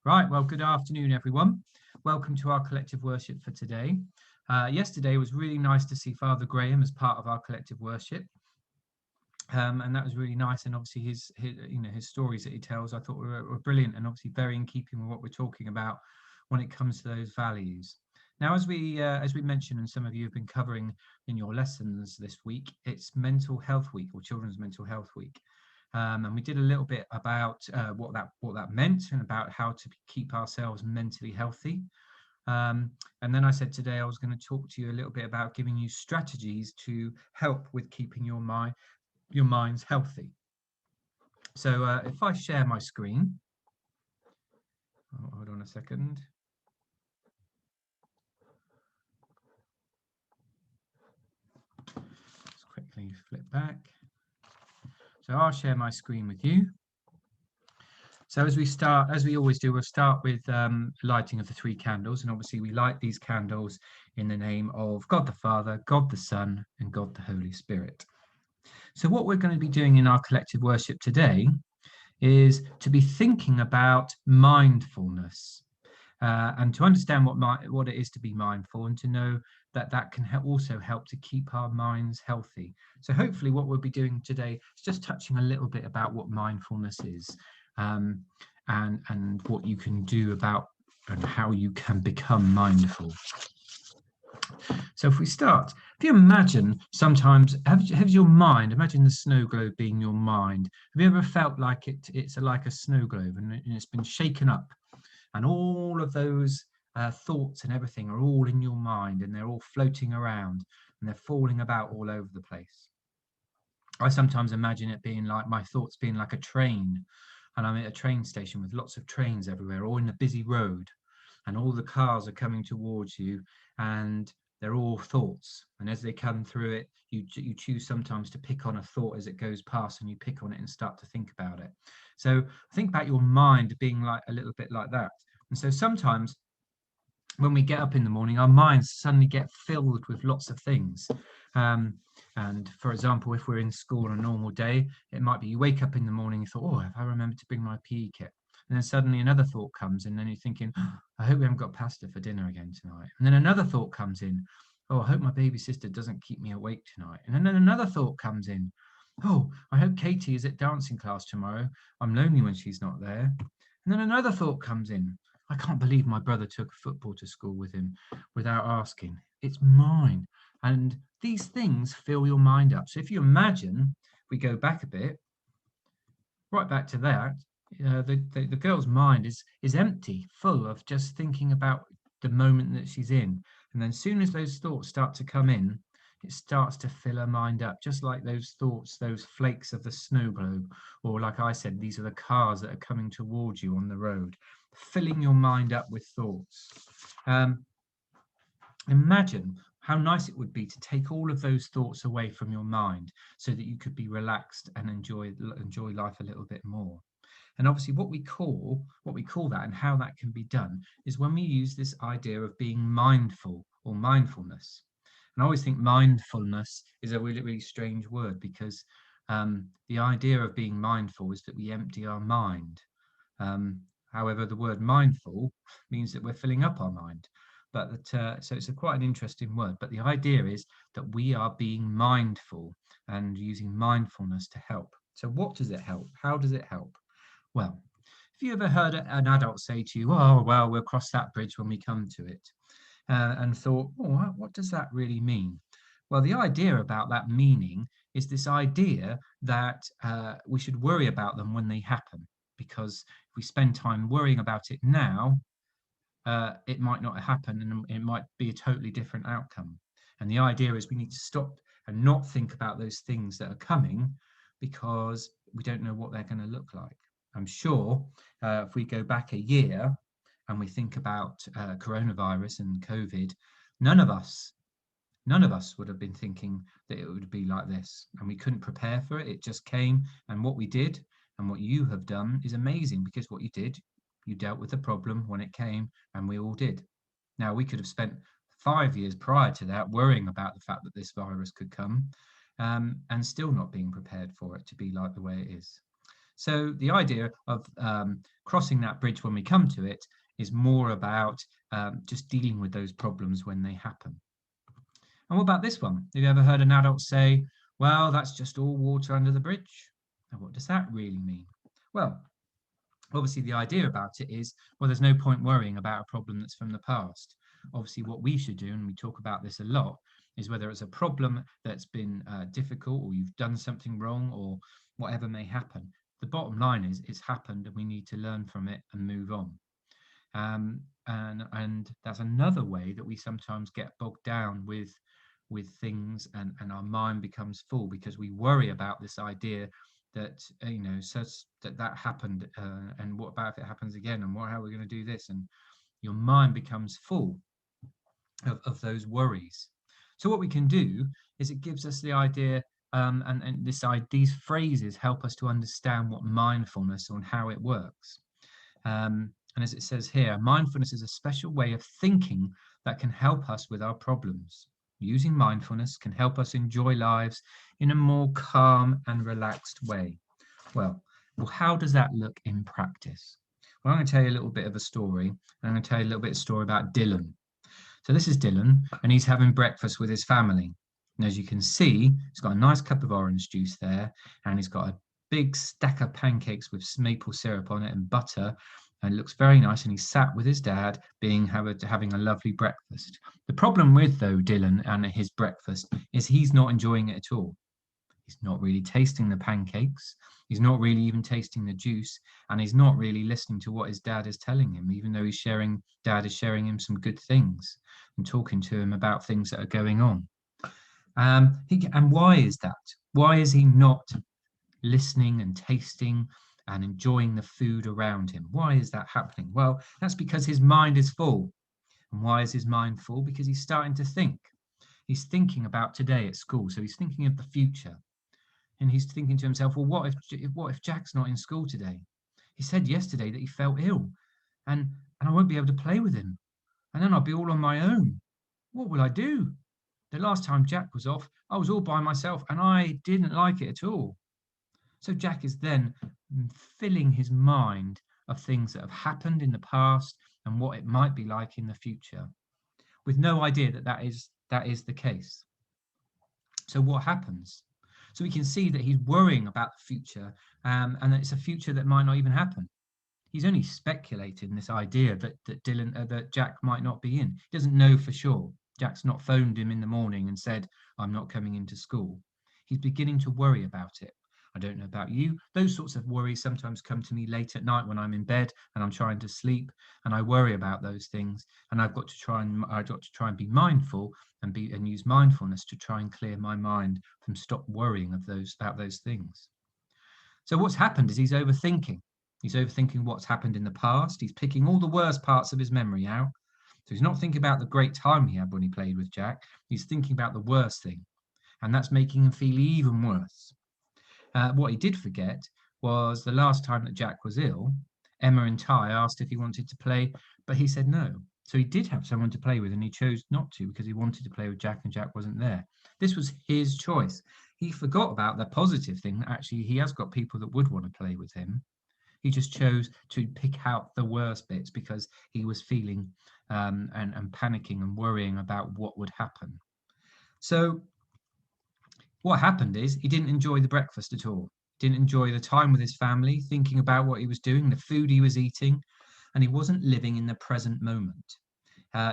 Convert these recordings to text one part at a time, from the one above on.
Right, well, good afternoon, everyone. Welcome to our collective worship for today. Yesterday was really nice to see Father Graham as part of our collective worship. And that was really nice. And obviously his stories that he tells, I thought were brilliant and obviously very in keeping with what we're talking about when it comes to those values. Now, as we mentioned, and some of you have been covering in your lessons this week, it's Mental Health Week, or Children's Mental Health Week. And we did a little bit about what that meant and about how to keep ourselves mentally healthy. And then I said today I was going to talk to you a little bit about giving you strategies to help with keeping your minds healthy. So if I share my screen, hold on a second. Let's quickly flip back. So I'll share my screen with you. So as we always do, we'll start with lighting of the 3 candles. And obviously we light these candles in the name of God the Father, God the Son, and God the Holy Spirit. So what we're going to be doing in our collective worship today is to be thinking about mindfulness. And to understand what it is to be mindful, and to know that can also help to keep our minds healthy. So hopefully what we'll be doing today is just touching a little bit about what mindfulness is, and what you can do about and how you can become mindful. So if we start, if you imagine sometimes, have your mind, imagine the snow globe being your mind. Have you ever felt like it's like a snow globe and it's been shaken up? And all of those thoughts and everything are all in your mind, and they're all floating around and they're falling about all over the place. I sometimes imagine it being like my thoughts being like a train, and I'm at a train station with lots of trains everywhere, or in a busy road, and all the cars are coming towards you, and they're all thoughts. And as they come through it, you choose sometimes to pick on a thought as it goes past, and you pick on it and start to think about it. So think about your mind being like a little bit like that. And so sometimes when we get up in the morning, our minds suddenly get filled with lots of things. And for example, if we're in school on a normal day, it might be you wake up in the morning, you thought, oh, have I remembered to bring my PE kit? And then suddenly another thought comes, and then you're thinking, oh, I hope we haven't got pasta for dinner again tonight. And then another thought comes in, oh, I hope my baby sister doesn't keep me awake tonight. And then another thought comes in, oh, I hope Katie is at dancing class tomorrow. I'm lonely when she's not there. And then another thought comes in, I can't believe my brother took football to school with him without asking. It's mine. And these things fill your mind up. So if you imagine, we go back a bit, right back to that, the girl's mind is empty, full of just thinking about the moment that she's in. And then as soon as those thoughts start to come in, it starts to fill her mind up, just like those thoughts, those flakes of the snow globe, or like I said, these are the cars that are coming towards you on the road, filling your mind up with thoughts. Imagine how nice it would be to take all of those thoughts away from your mind so that you could be relaxed and enjoy life a little bit more. And obviously what we call that and how that can be done is when we use this idea of being mindful or mindfulness. And I always think mindfulness is a really, really strange word, because the idea of being mindful is that we empty our mind. However, the word mindful means that we're filling up our mind. But so it's quite an interesting word. But the idea is that we are being mindful and using mindfulness to help. So what does it help? How does it help? Well, have you ever heard an adult say to you, oh, well, we'll cross that bridge when we come to it? And thought, oh, what does that really mean? Well, the idea about that meaning is this idea that we should worry about them when they happen, because if we spend time worrying about it now, it might not happen, and it might be a totally different outcome. And the idea is we need to stop and not think about those things that are coming, because we don't know what they're going to look like. I'm sure if we go back a year and we think about coronavirus and COVID, none of us would have been thinking that it would be like this, and we couldn't prepare for it. It just came, and what we did and what you have done is amazing, because what you did, you dealt with the problem when it came, and we all did. Now, we could have spent 5 years prior to that worrying about the fact that this virus could come, and still not being prepared for it to be like the way it is. So the idea of crossing that bridge when we come to it is more about just dealing with those problems when they happen. And what about this one? Have you ever heard an adult say, well, that's just all water under the bridge? And what does that really mean? Well, obviously the idea about it is, well, there's no point worrying about a problem that's from the past. Obviously what we should do, and we talk about this a lot, is whether it's a problem that's been difficult, or you've done something wrong, or whatever may happen, the bottom line is it's happened and we need to learn from it and move on. And that's another way that we sometimes get bogged down with things, and our mind becomes full because we worry about this idea that says that happened, and what about if it happens again, and how are we going to do this, and your mind becomes full of those worries. So what we can do is it gives us the idea, and these phrases help us to understand what mindfulness and how it works. And as it says here, mindfulness is a special way of thinking that can help us with our problems. Using mindfulness can help us enjoy lives in a more calm and relaxed way. Well, how does that look in practice? Well, I'm going to tell you a little bit of a story. I'm going to tell you a little bit of a story about Dylan. So this is Dylan, and he's having breakfast with his family. And as you can see, he's got a nice cup of orange juice there, and he's got a big stack of pancakes with maple syrup on it and butter, and it looks very nice, and he's sat with his dad having a lovely breakfast. The problem with, though, Dylan and his breakfast is he's not enjoying it at all. He's not really tasting the pancakes, he's not really even tasting the juice, and he's not really listening to what his dad is telling him, even though dad is sharing him some good things and talking to him about things that are going on. And why is that? Why is he not listening and tasting and enjoying the food around him? Why is that happening? Well, that's because his mind is full. And why is his mind full? Because he's starting to think. He's thinking about today at school, so he's thinking of the future. And he's thinking to himself, well, what if Jack's not in school today? He said yesterday that he felt ill, and I won't be able to play with him, and then I'll be all on my own. What will I do? The last time Jack was off, I was all by myself, and I didn't like it at all. So Jack is then filling his mind of things that have happened in the past and what it might be like in the future, with no idea that is the case. So what happens? So we can see that he's worrying about the future, and that it's a future that might not even happen. He's only speculating this idea that Jack might not be in. He doesn't know for sure. Jack's not phoned him in the morning and said, I'm not coming into school. He's beginning to worry about it. I don't know about you. Those sorts of worries sometimes come to me late at night when I'm in bed and I'm trying to sleep, and I worry about those things. And I've got to try and be mindful and use mindfulness to try and clear my mind from stop worrying about those things. So what's happened is he's overthinking. He's overthinking what's happened in the past. He's picking all the worst parts of his memory out. So he's not thinking about the great time he had when he played with Jack. He's thinking about the worst thing, and that's making him feel even worse. What he did forget was the last time that Jack was ill, Emma and Ty asked if he wanted to play, but he said no. So he did have someone to play with, and he chose not to because he wanted to play with Jack and Jack wasn't there. This was his choice. He forgot about the positive thing that actually he has got people that would want to play with him. He just chose to pick out the worst bits because he was feeling and panicking and worrying about what would happen. So what happened is he didn't enjoy the breakfast at all. Didn't enjoy the time with his family, thinking about what he was doing, the food he was eating, and he wasn't living in the present moment.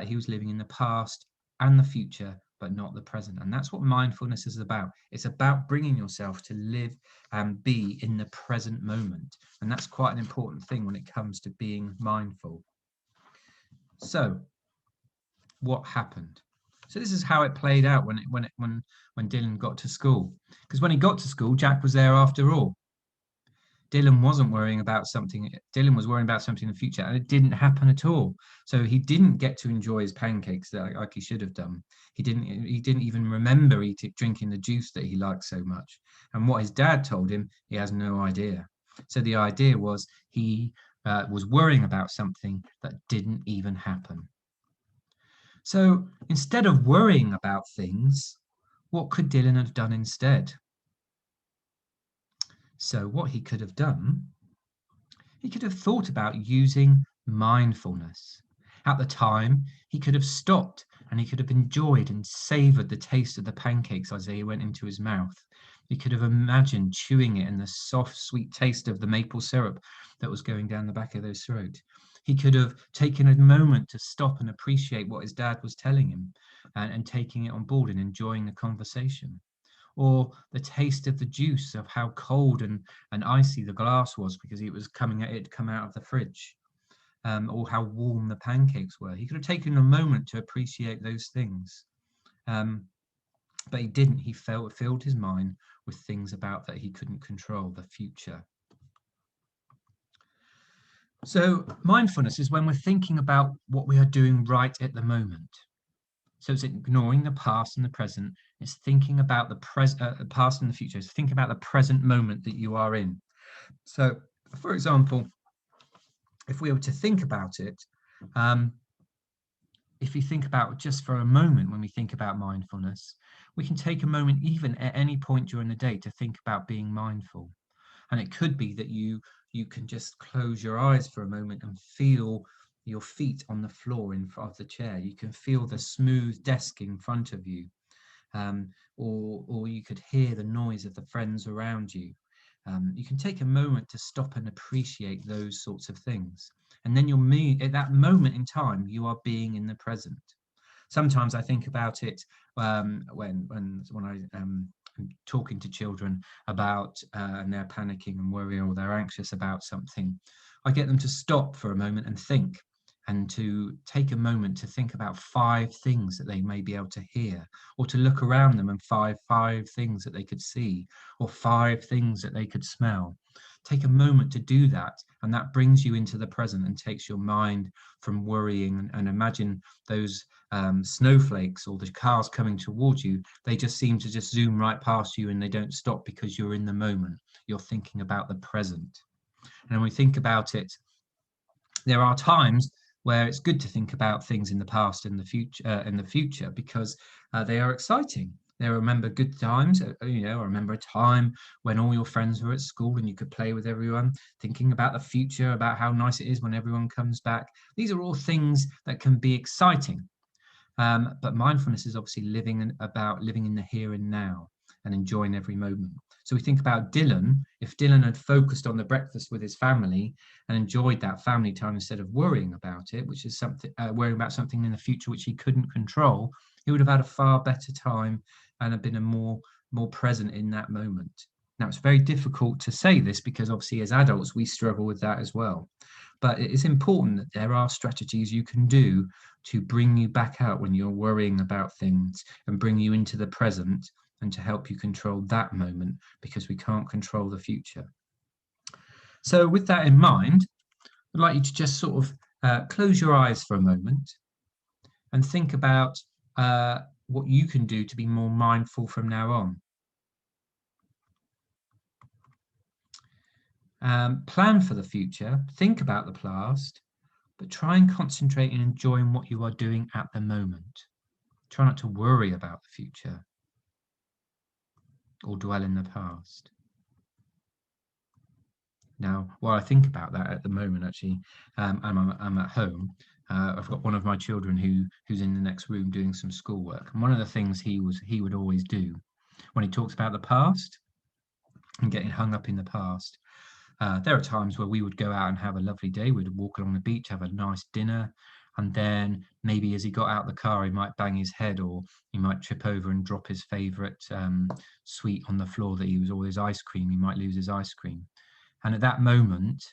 He was living in the past and the future, but not the present. And that's what mindfulness is about. It's about bringing yourself to live and be in the present moment. And that's quite an important thing when it comes to being mindful. So what happened? So this is how it played out when Dylan got to school. Because when he got to school, Jack was there after all. Dylan wasn't worrying about something. Dylan was worrying about something in the future, and it didn't happen at all. So he didn't get to enjoy his pancakes like he should have done. He didn't even remember drinking the juice that he liked so much. And what his dad told him, he has no idea. So the idea was he was worrying about something that didn't even happen. So instead of worrying about things, what could Dylan have done instead? So what he could have done, he could have thought about using mindfulness. At the time, he could have stopped and he could have enjoyed and savoured the taste of the pancakes as they went into his mouth. He could have imagined chewing it and the soft, sweet taste of the maple syrup that was going down the back of his throat. He could have taken a moment to stop and appreciate what his dad was telling him and taking it on board and enjoying the conversation. Or the taste of the juice, of how cold and icy the glass was because it was coming it had come out of the fridge, or how warm the pancakes were. He could have taken a moment to appreciate those things, um, but he didn't. He filled his mind with things about that he couldn't control, the future. So mindfulness is when we're thinking about what we are doing right at the moment. So it's ignoring the past and the present. It's thinking about the past and the future. It's thinking about the present moment that you are in. So, for example, if we were to think about it, if you think about just for a moment, when we think about mindfulness, we can take a moment even at any point during the day to think about being mindful. And it could be that you can just close your eyes for a moment and feel your feet on the floor in front of the chair. You can feel the smooth desk in front of you, or you could hear the noise of the friends around you. You can take a moment to stop and appreciate those sorts of things. And then at that moment in time, you are being in the present. Sometimes I think about it when I am talking to children about and they're panicking and worrying or they're anxious about something. I get them to stop for a moment and think, and to take a moment to think about 5 things that they may be able to hear, or to look around them and five things that they could see, or 5 things that they could smell. Take a moment to do that, and that brings you into the present and takes your mind from worrying. And imagine those snowflakes or the cars coming towards you. They just seem to just zoom right past you and they don't stop because you're in the moment. You're thinking about the present. And when we think about it, there are times where it's good to think about things in the past and the future, because they are exciting. They remember good times. I remember a time when all your friends were at school and you could play with everyone, thinking about the future, about how nice it is when everyone comes back. These are all things that can be exciting. But mindfulness is obviously living in the here and now and enjoying every moment. So we think about Dylan. If Dylan had focused on the breakfast with his family and enjoyed that family time instead of worrying about it, which is worrying about something in the future which he couldn't control, he would have had a far better time and have been more present in that moment. Now, it's very difficult to say this because obviously as adults we struggle with that as well. But it is important that there are strategies you can do to bring you back out when you're worrying about things and bring you into the present, and to help you control that moment, because we can't control the future. So with that in mind, I'd like you to just sort of close your eyes for a moment and think about what you can do to be more mindful from now on. Plan for the future, think about the past, but try and concentrate and enjoying what you are doing at the moment. Try not to worry about the future or dwell in the past. Now, while I think about that at the moment, actually, I'm at home. I've got one of my children who's in the next room doing some schoolwork, and one of the things he would always do when he talks about the past and getting hung up in the past. There are times where we would go out and have a lovely day. We'd walk along the beach, have a nice dinner, and then maybe as he got out the car, he might bang his head, or he might trip over and drop his favourite sweet on the floor or his ice cream. He might lose his ice cream. And at that moment,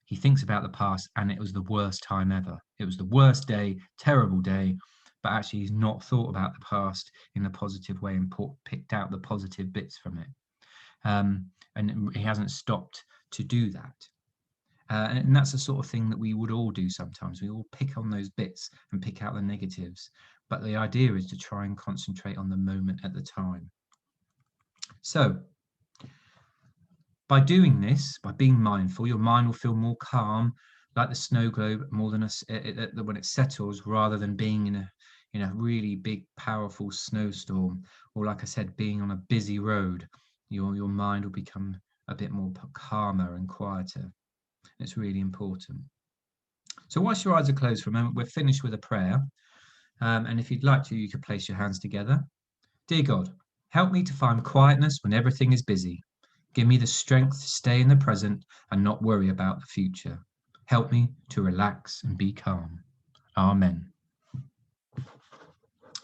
he thinks about the past, and it was the worst time ever. It was the worst day, terrible day, but actually he's not thought about the past in a positive way and picked out the positive bits from it. And he hasn't stopped to do that. And that's the sort of thing that we would all do sometimes. We all pick on those bits and pick out the negatives. But the idea is to try and concentrate on the moment at the time. So by doing this, by being mindful, your mind will feel more calm, like the snow globe, more than when it settles, rather than being in a really big, powerful snowstorm, or like I said, being on a busy road. Your mind will become a bit more calmer and quieter. It's really important. So whilst your eyes are closed for a moment, we're finished with a prayer. And if you'd like to, you could place your hands together. Dear God, help me to find quietness when everything is busy. Give me the strength to stay in the present and not worry about the future. Help me to relax and be calm. Amen.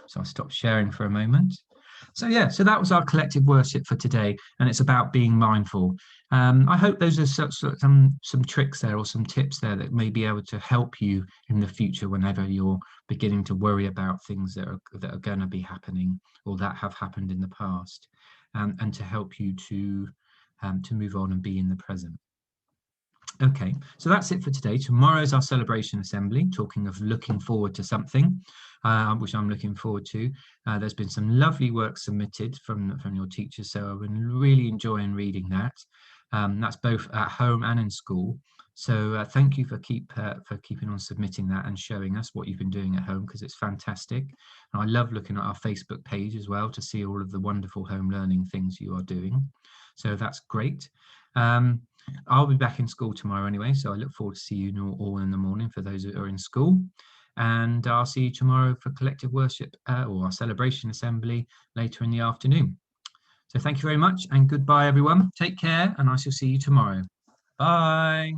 So I'll stop sharing for a moment. So that was our collective worship for today, and it's about being mindful. I hope those are some tricks there, or some tips there that may be able to help you in the future whenever you're beginning to worry about things that are going to be happening or that have happened in the past, and to help you to move on and be in the present. Okay, so that's it for today. Tomorrow's our celebration assembly, talking of looking forward to something, which I'm looking forward to. There's been some lovely work submitted from your teachers, so I've been really enjoying reading that. That's both at home and in school. So thank you for keeping on submitting that and showing us what you've been doing at home, because it's fantastic. And I love looking at our Facebook page as well to see all of the wonderful home learning things you are doing. So that's great. I'll be back in school tomorrow anyway, so I look forward to see you all in the morning for those that are in school. And I'll see you tomorrow for collective worship or our celebration assembly later in the afternoon. So thank you very much and goodbye, everyone. Take care, and I shall see you tomorrow. Bye.